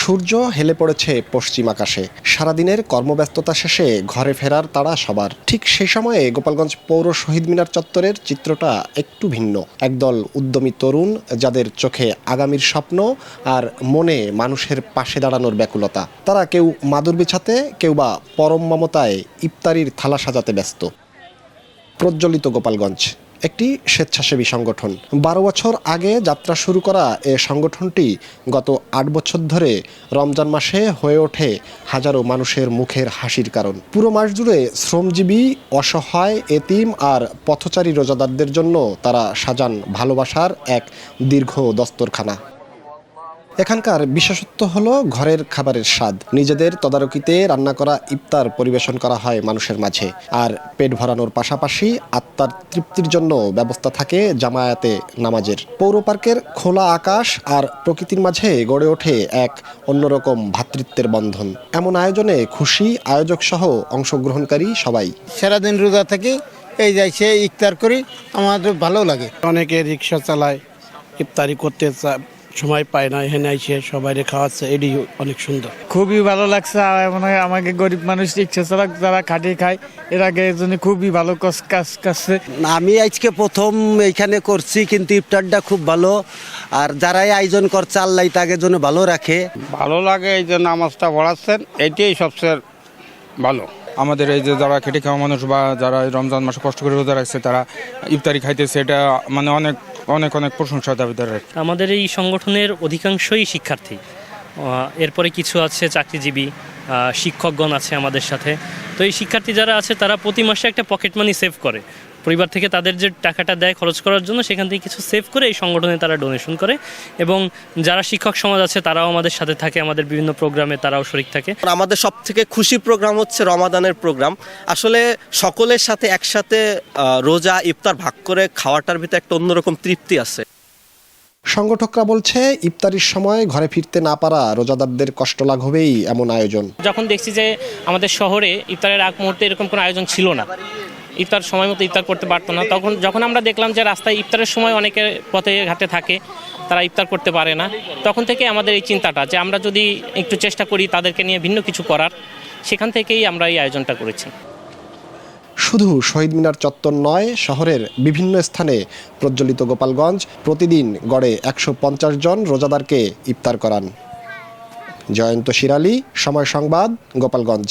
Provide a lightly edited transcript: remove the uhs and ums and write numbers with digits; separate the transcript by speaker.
Speaker 1: সূর্য হেলে পড়েছে পশ্চিম আকাশে। সারাদিনের কর্মব্যস্ততা শেষে ঘরে ফেরার তাড়া সবার। ঠিক সেই সময়ে গোপালগঞ্জ পৌর শহীদ মিনার চত্বরের চিত্রটা একটু ভিন্ন। একদল উদ্যমী তরুণ, যাদের চোখে আগামীর স্বপ্ন আর মনে মানুষের পাশে দাঁড়ানোর ব্যাকুলতা। তারা কেউ মাদুর বিছাতে, কেউ বা পরম মমতায় ইফতারির থালা সাজাতে ব্যস্ত। প্রজ্বলিত গোপালগঞ্জ একটি স্বেচ্ছাসেবী সংগঠন। 12 বছর আগে যাত্রা শুরু করা এ সংগঠনটি গত 8 বছর ধরে রমজান মাসে হয়ে ওঠে হাজারো মানুষের মুখের হাসির কারণ। পুরো মাস জুড়ে শ্রমজীবী, অসহায়, এতিম আর পথচারী রোজাদারদের জন্য তারা সাজান ভালোবাসার এক দীর্ঘ দস্তরখানা। এখানকার বিশেষত্ব হলো ঘরের খাবারের স্বাদ। নিজেদের তদারকিতে রান্না করা ইফতার পরিবেশন করা হয় মানুষের মাঝে। আর পেট ভরানোর পাশাপাশি আত্মার তৃপ্তির জন্য ব্যবস্থা থাকে জামায়াতে নামাজের। পৌর পার্কের খোলা আকাশ আর প্রকৃতির মাঝে গড়ে ওঠে এক অন্যরকম ভ্রাতৃত্বের বন্ধন। এমন আয়োজনে খুশি আয়োজক সহ অংশগ্রহণকারী সবাই।
Speaker 2: সারাদিন রোজা থাকি, এই যাইছে ইফতার করি, আমাদের ভালো লাগে।
Speaker 3: অনেকে রিক্সা চালায়, ইফতারি করতে সময় পায় না, এখানে এসে সবাই খাওয়াচ্ছে, এটি অনেক সুন্দর।
Speaker 4: খুবই ভালো লাগছে। আমাকে গরিব মানুষ রিক্সা চালক যারা খাটিয়ে খায়, এর আগে এর জন্য খুবই ভালো কাজ করছে।
Speaker 5: আমি আজকে প্রথম এইখানে করছি, কিন্তু ইফতারটা খুব ভালো। আর যারাই আয়োজন করছে আল্লাহ তাকে জন্য ভালো রাখে।
Speaker 6: ভালো লাগে এই যে নামাজটা পড়াচ্ছেন, এটাই সবচেয়ে ভালো।
Speaker 7: আমাদের এই যে যারা খেটে খাওয়া মানুষ বা যারা রমজান মাসে কষ্ট করে রোজা রাখছে, তারা ইফতারি খাইতেছে, এটা মানে অনেক অনেক অনেক প্রশংসা দাবিদার।
Speaker 8: আমাদের এই সংগঠনের অধিকাংশই শিক্ষার্থী, এরপরে কিছু আছে চাকরিজীবী, শিক্ষকগণ আছে আমাদের সাথে। তো এই শিক্ষার্থী যারা আছে তারা প্রতি মাসে একটা পকেট মানি সেভ করে, পরিবার থেকে তাদের যে টাকাটা দেয় খরচ করার জন্য, সেখান থেকে কিছু সেভ করে এই সংগঠনে তারা ডোনেশন করে। এবং যারা শিক্ষক সমাজ আছে তারাও আমাদের সাথে থাকে, আমাদের বিভিন্ন প্রোগ্রামে তারাও শরিক থাকে।
Speaker 9: আমাদের সব থেকে খুশি প্রোগ্রাম হচ্ছে রমাদানের প্রোগ্রাম। আসলে সকলের সাথে একসাথে রোজা ইফতার ভাগ করে খাওয়াটার ভিতরে একটা অন্যরকম তৃপ্তি আছে।
Speaker 1: সংগঠকরা বলছে, ইফতারির সময় ঘরে ফিরতে না পারা রোজাদারদের কষ্ট লাঘবেই এমন আয়োজন।
Speaker 8: যখন দেখছি যে আমাদের শহরে ইফতারের আগ মুহূর্তে এরকম কোনো আয়োজন ছিল না, ইফতার সময় মতো ইফতার করতে পারতো না, যখন আমরা দেখলাম যে রাস্তায় ইফতারের সময় অনেকে পথে ঘাটে থাকে, তারা ইফতার করতে পারে না, তখন থেকে আমাদের এই চিন্তাটা যে আমরা যদি একটু চেষ্টা করি তাদেরকে নিয়ে ভিন্ন কিছু করার, সেখান থেকেই আমরা এই আয়োজনটা করেছি।
Speaker 1: শুধু শহীদ মিনার চত্বর নয়, শহরের বিভিন্ন স্থানে প্রজ্বলিত গোপালগঞ্জ প্রতিদিন গড়ে 150 জন রোজাদারকে ইফতার করান। জয়ন্ত শিরালী, সময় সংবাদ, গোপালগঞ্জ।